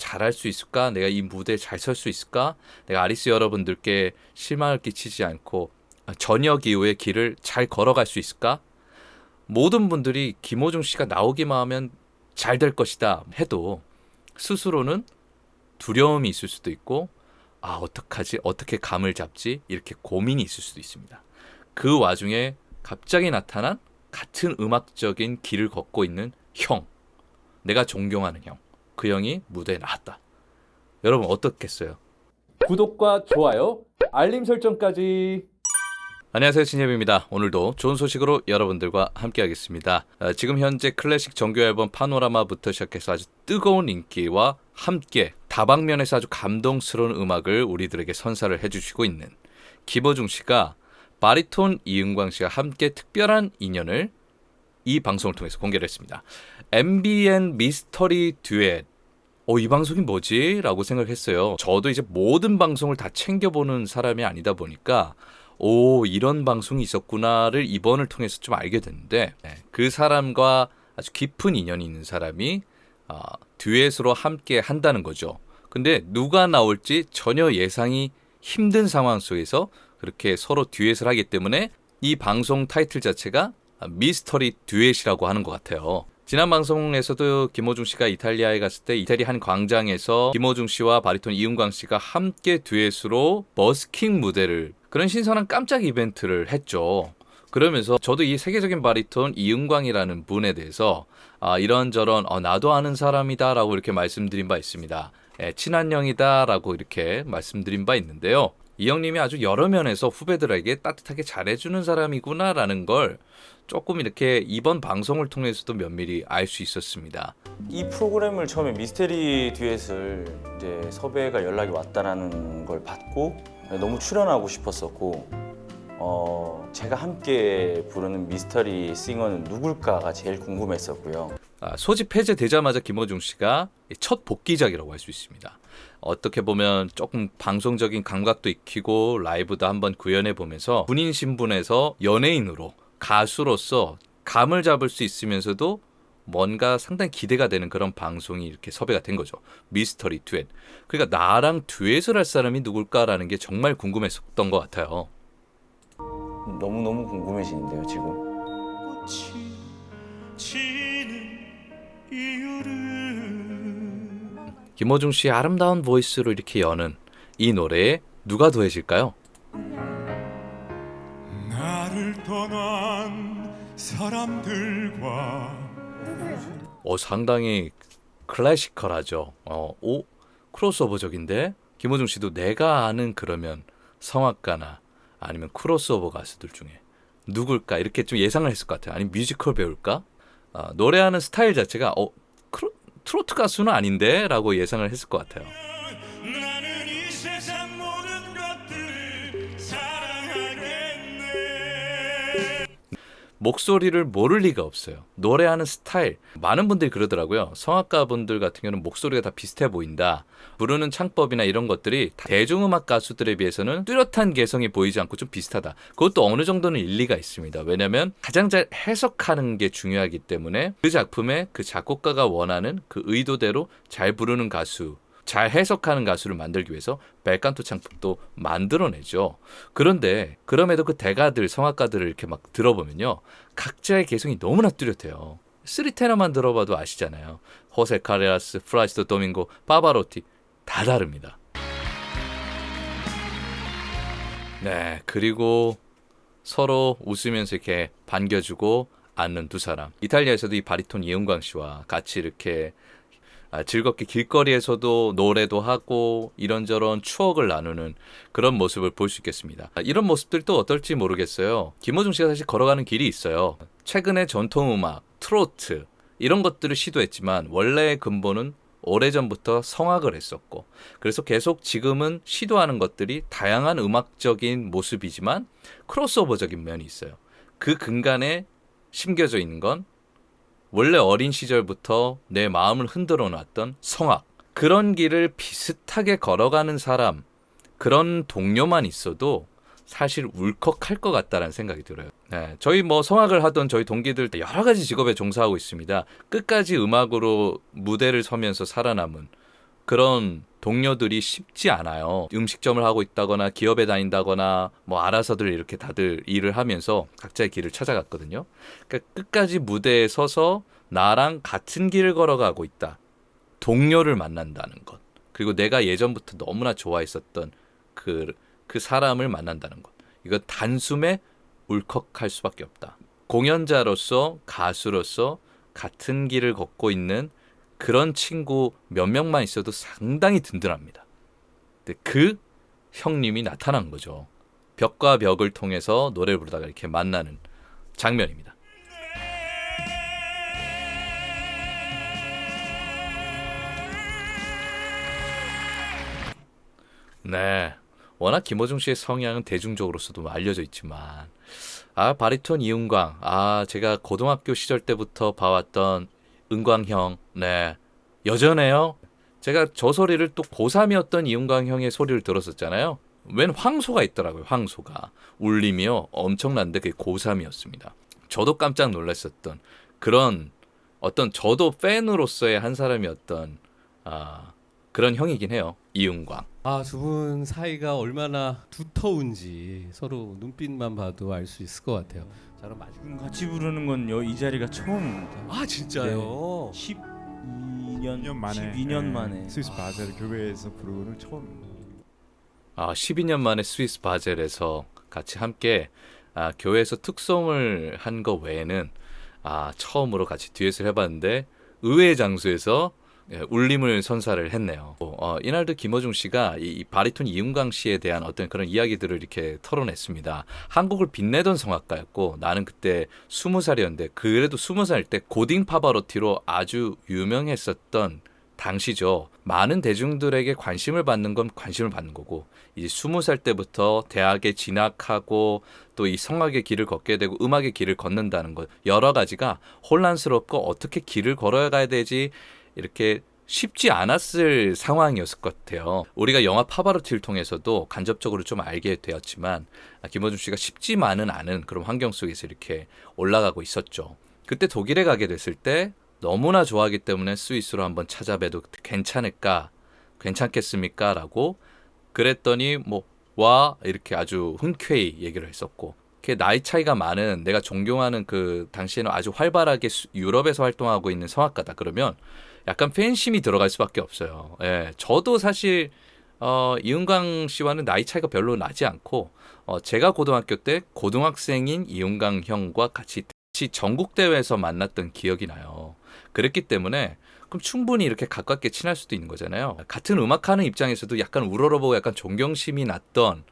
잘할 수 있을까? 내가 이 무대에 잘 설 수 있을까? 내가 아리스 여러분들께 실망을 끼치지 않고 전역 이후의 길을 잘 걸어갈 수 있을까? 모든 분들이 김호중 씨가 나오기만 하면 잘 될 것이다 해도 스스로는 두려움이 있을 수도 있고 어떡하지? 어떻게 감을 잡지? 이렇게 고민이 있을 수도 있습니다. 그 와중에 갑자기 나타난 같은 음악적인 길을 걷고 있는 형, 내가 존경하는 형, 그 형이 무대에 나왔다. 여러분 어떻겠어요? 구독과 좋아요, 알림 설정까지. 안녕하세요, 진엽입니다. 오늘도 좋은 소식으로 여러분들과 함께하겠습니다. 지금 현재 클래식 정규 앨범 파노라마부터 시작해서 아주 뜨거운 인기와 함께 다방면에서 아주 감동스러운 음악을 우리들에게 선사를 해주시고 있는 김호중 씨가 바리톤 이은광 씨와 함께 특별한 인연을 이 방송을 통해서 공개를 했습니다. MBN 미스터리 듀엣. 이 방송이 뭐지? 라고 생각했어요. 저도 이제 모든 방송을 다 챙겨보는 사람이 아니다 보니까 이런 방송이 있었구나를 이번을 통해서 좀 알게 됐는데, 그 사람과 아주 깊은 인연이 있는 사람이 듀엣으로 함께 한다는 거죠. 근데 누가 나올지 전혀 예상이 힘든 상황 속에서 그렇게 서로 듀엣을 하기 때문에 이 방송 타이틀 자체가 미스터리 듀엣이라고 하는 것 같아요. 지난 방송에서도 김호중 씨가 이탈리아에 갔을 때 이태리 한 광장에서 김호중 씨와 바리톤 이은광 씨가 함께 듀엣으로 버스킹 무대를, 그런 신선한 깜짝 이벤트를 했죠. 그러면서 저도 이 세계적인 바리톤 이은광이라는 분에 대해서 이런저런 나도 아는 사람이다 라고 이렇게 말씀드린 바 있습니다. 친한 형이다 라고 이렇게 말씀드린 바 있는데요. 이 형님이 아주 여러 면에서 후배들에게 따뜻하게 잘해주는 사람이구나 라는 걸 조금 이렇게 이번 방송을 통해서도 면밀히 알 수 있었습니다. 이 프로그램을 처음에 미스테리 듀엣을 이제 섭외가 연락이 왔다라는 걸 받고 너무 출연하고 싶었었고, 제가 함께 부르는 미스터리 싱어는 누굴까가 제일 궁금했었고요. 소집 해제되자마자 김호중 씨가 첫 복귀작이라고 할 수 있습니다. 어떻게 보면 조금 방송적인 감각도 익히고 라이브도 한번 구현해 보면서 군인 신분에서 연예인으로, 가수로서 감을 잡을 수 있으면서도 뭔가 상당히 기대가 되는 그런 방송이 이렇게 섭외가 된 거죠. 미스터리 듀엣. 그러니까 나랑 듀엣을 할 사람이 누굴까라는 게 정말 궁금했었던 것 같아요. 너무너무 궁금해지는데요, 지금. 김호중 씨의 아름다운 보이스로 이렇게 여는 이 노래에 누가 더해질까요? 나를 떠난 사람들과 상당히 클래시컬하죠. 크로스오버적인데 김호중 씨도 내가 아는 그러면 성악가나 아니면 크로스오버 가수들 중에 누굴까 이렇게 좀 예상을 했을 것 같아요. 아니면 뮤지컬 배우일까? 노래하는 스타일 자체가 트로트 가수는 아닌데 라고 예상을 했을 것 같아요. 나는 이 세상 모든 것들을 사랑하겠네. 목소리를 모를 리가 없어요. 노래하는 스타일. 많은 분들이 그러더라고요. 성악가 분들 같은 경우는 목소리가 다 비슷해 보인다. 부르는 창법이나 이런 것들이 대중음악 가수들에 비해서는 뚜렷한 개성이 보이지 않고 좀 비슷하다. 그것도 어느 정도는 일리가 있습니다. 왜냐하면 가장 잘 해석하는 게 중요하기 때문에 그 작품에 그 작곡가가 원하는 그 의도대로 잘 부르는 가수, 잘 해석하는 가수를 만들기 위해서 벨칸토 창법도 만들어내죠. 그런데 그럼에도 그 대가들, 성악가들을 이렇게 막 들어보면요, 각자의 개성이 너무나 뚜렷해요. 3테너만 들어봐도 아시잖아요. 호세 카레라스, 플라시도 도밍고, 파바로티 다 다릅니다. 네, 그리고 서로 웃으면서 이렇게 반겨주고 앉는 두 사람. 이탈리아에서도 이 바리톤 이은광 씨와 같이 이렇게 즐겁게 길거리에서도 노래도 하고 이런저런 추억을 나누는 그런 모습을 볼 수 있겠습니다. 이런 모습들도 어떨지 모르겠어요. 김호중 씨가 사실 걸어가는 길이 있어요. 최근에 전통음악, 트로트 이런 것들을 시도했지만 원래의 근본은 오래전부터 성악을 했었고, 그래서 계속 지금은 시도하는 것들이 다양한 음악적인 모습이지만 크로스오버적인 면이 있어요. 그 근간에 심겨져 있는 건 원래 어린 시절부터 내 마음을 흔들어 놨던 성악, 그런 길을 비슷하게 걸어가는 사람, 그런 동료만 있어도 사실 울컥할 것 같다는 생각이 들어요. 네, 저희 성악을 하던 저희 동기들 여러 가지 직업에 종사하고 있습니다. 끝까지 음악으로 무대를 서면서 살아남은 그런 동료들이 쉽지 않아요. 음식점을 하고 있다거나 기업에 다닌다거나 뭐 알아서들 이렇게 다들 일을 하면서 각자의 길을 찾아갔거든요. 그러니까 끝까지 무대에 서서 나랑 같은 길을 걸어가고 있다. 동료를 만난다는 것. 그리고 내가 예전부터 너무나 좋아했었던 그 사람을 만난다는 것. 이건 단숨에 울컥할 수밖에 없다. 공연자로서 가수로서 같은 길을 걷고 있는 그런 친구 몇 명만 있어도 상당히 든든합니다. 근데 그 형님이 나타난 거죠. 벽과 벽을 통해서 노래를 부르다가 이렇게 만나는 장면입니다. 네. 워낙 김호중 씨의 성향은 대중적으로서도 알려져 있지만 바리톤 이은광. 제가 고등학교 시절 때부터 봐왔던 은광 형. 네. 여전해요. 제가 저 소리를 또 고3이었던 이은광 형의 소리를 들었었잖아요. 웬 황소가 있더라고요. 황소가. 울림이요. 엄청난데 그게 고3이었습니다. 저도 깜짝 놀랐었던 그런 어떤 저도 팬으로서의 한 사람이었던 그런 형이긴 해요. 이은광. 두 분 사이가 얼마나 두터운지 서로 눈빛만 봐도 알 수 있을 것 같아요. 자, 그럼 마지막. 같이 부르는 건 이 자리가 처음입니다. 진짜요? 12년 만에. 스위스 바젤 교회에서 부르는 처음입니다. 12년 만에 스위스 바젤에서 같이 함께 교회에서 특송을 한 거 외에는 처음으로 같이 듀엣을 해봤는데 의외의 장소에서 울림을 선사를 했네요. 이날도 김호중 씨가 이 바리톤 이은광 씨에 대한 어떤 그런 이야기들을 이렇게 털어냈습니다. 한국을 빛내던 성악가였고 나는 그때 20살이었는데 그래도 20살 때 고딩 파바로티로 아주 유명했었던 당시죠. 많은 대중들에게 관심을 받는 건 관심을 받는 거고 이제 20살 때부터 대학에 진학하고 또 이 성악의 길을 걷게 되고 음악의 길을 걷는다는 것 여러 가지가 혼란스럽고 어떻게 길을 걸어가야 되지 이렇게 쉽지 않았을 상황이었을 것 같아요. 우리가 영화 파바로티를 통해서도 간접적으로 좀 알게 되었지만 김호중 씨가 쉽지만은 않은 그런 환경 속에서 이렇게 올라가고 있었죠. 그때 독일에 가게 됐을 때 너무나 좋아하기 때문에 스위스로 한번 찾아봬도 괜찮겠습니까? 라고 그랬더니 와 이렇게 아주 흔쾌히 얘기를 했었고 나이 차이가 많은 내가 존경하는 그 당시에는 아주 활발하게 유럽에서 활동하고 있는 성악가다 그러면 약간 팬심이 들어갈 수밖에 없어요. 예, 저도 사실 이은광 씨와는 나이 차이가 별로 나지 않고 제가 고등학교 때 고등학생인 이은광 형과 같이 전국 대회에서 만났던 기억이 나요. 그랬기 때문에 그럼 충분히 이렇게 가깝게 친할 수도 있는 거잖아요. 같은 음악하는 입장에서도 약간 우러러보고 약간 존경심이 났던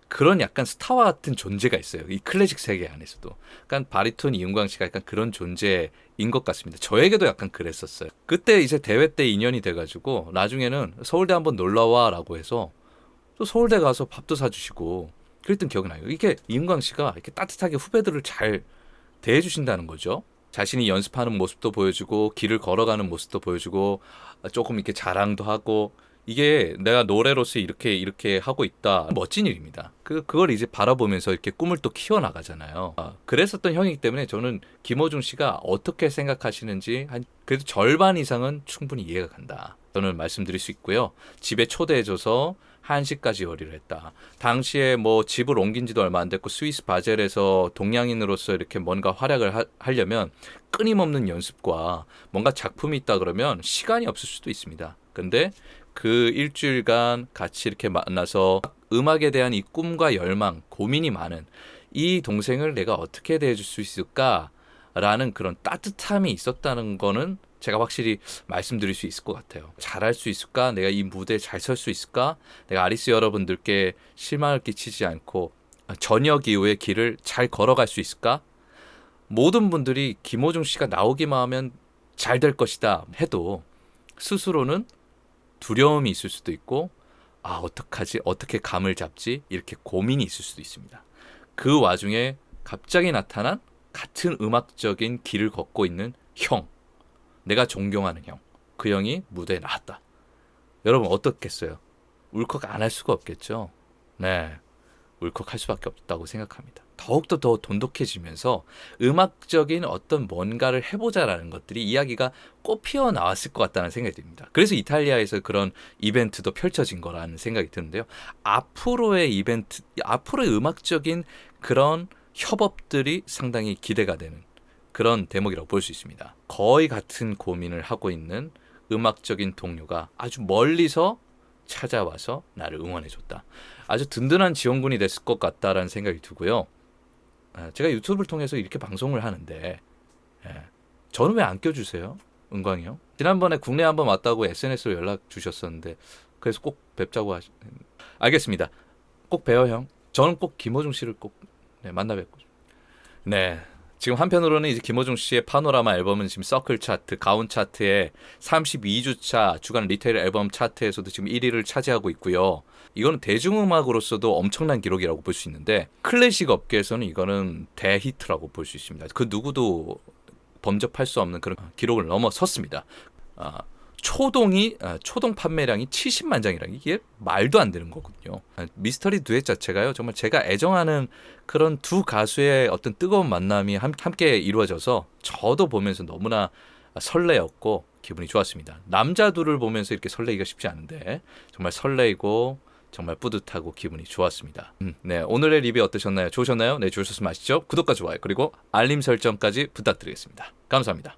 그런 약간 스타와 같은 존재가 있어요. 이 클래식 세계 안에서도. 약간 바리톤 이은광 씨가 약간 그런 존재인 것 같습니다. 저에게도 약간 그랬었어요. 그때 이제 대회 때 인연이 돼가지고 나중에는 서울대 한번 놀러와라고 해서 또 서울대 가서 밥도 사주시고 그랬던 기억이 나요. 이게 이은광 씨가 이렇게 따뜻하게 후배들을 잘 대해주신다는 거죠. 자신이 연습하는 모습도 보여주고 길을 걸어가는 모습도 보여주고 조금 이렇게 자랑도 하고 이게 내가 노래로서 이렇게 하고 있다. 멋진 일입니다. 그걸 이제 바라보면서 이렇게 꿈을 또 키워나가잖아요. 그랬었던 형이기 때문에 저는 김호중 씨가 어떻게 생각하시는지 그래도 절반 이상은 충분히 이해가 간다. 저는 말씀드릴 수 있고요. 집에 초대해줘서 1시까지 요리를 했다. 당시에 집을 옮긴 지도 얼마 안 됐고 스위스 바젤에서 동양인으로서 이렇게 뭔가 활약을 하려면 끊임없는 연습과 뭔가 작품이 있다 그러면 시간이 없을 수도 있습니다. 근데 그 일주일간 같이 이렇게 만나서 음악에 대한 이 꿈과 열망, 고민이 많은 이 동생을 내가 어떻게 대해줄 수 있을까라는 그런 따뜻함이 있었다는 거는 제가 확실히 말씀드릴 수 있을 것 같아요. 잘할 수 있을까? 내가 이 무대에 잘 설 수 있을까? 내가 아리스 여러분들께 실망을 끼치지 않고 저녁 이후의 길을 잘 걸어갈 수 있을까? 모든 분들이 김호중 씨가 나오기만 하면 잘 될 것이다 해도 스스로는 두려움이 있을 수도 있고 어떡하지? 어떻게 감을 잡지? 이렇게 고민이 있을 수도 있습니다. 그 와중에 갑자기 나타난 같은 음악적인 길을 걷고 있는 형, 내가 존경하는 형, 그 형이 무대에 나왔다. 여러분 어떻겠어요? 울컥 안 할 수가 없겠죠? 네, 울컥할 수밖에 없다고 생각합니다. 더욱더 더 돈독해지면서 음악적인 어떤 뭔가를 해보자라는 것들이 이야기가 꽃피어 나왔을 것 같다는 생각이 듭니다. 그래서 이탈리아에서 그런 이벤트도 펼쳐진 거라는 생각이 드는데요. 앞으로의 이벤트, 앞으로의 음악적인 그런 협업들이 상당히 기대가 되는 그런 대목이라고 볼 수 있습니다. 거의 같은 고민을 하고 있는 음악적인 동료가 아주 멀리서 찾아와서 나를 응원해줬다. 아주 든든한 지원군이 됐을 것 같다라는 생각이 들고요. 제가 유튜브를 통해서 이렇게 방송을 하는데 저는 왜 안 껴주세요? 은광이 형? 지난번에 국내 한번 왔다고 SNS로 연락 주셨었는데 그래서 꼭 뵙자고 알겠습니다. 꼭 봬요 형. 저는 꼭 김호중 씨를 꼭 만나 뵙고 네. 지금 한편으로는 이제 김호중 씨의 파노라마 앨범은 지금 서클 차트, 가온 차트에 32주차 주간 리테일 앨범 차트에서도 지금 1위를 차지하고 있고요. 이거는 대중음악으로서도 엄청난 기록이라고 볼 수 있는데 클래식 업계에서는 이거는 대히트라고 볼 수 있습니다. 그 누구도 범접할 수 없는 그런 기록을 넘어섰습니다. 초동 판매량이 70만 장이라는 이게 말도 안 되는 거거든요. 미스터리 듀엣 자체가요. 정말 제가 애정하는 그런 두 가수의 어떤 뜨거운 만남이 함께 이루어져서 저도 보면서 너무나 설레었고 기분이 좋았습니다. 남자 둘을 보면서 이렇게 설레기가 쉽지 않은데 정말 설레이고 정말 뿌듯하고 기분이 좋았습니다. 네, 오늘의 리뷰 어떠셨나요? 좋으셨나요? 네, 좋으셨으면 아시죠? 구독과 좋아요 그리고 알림 설정까지 부탁드리겠습니다. 감사합니다.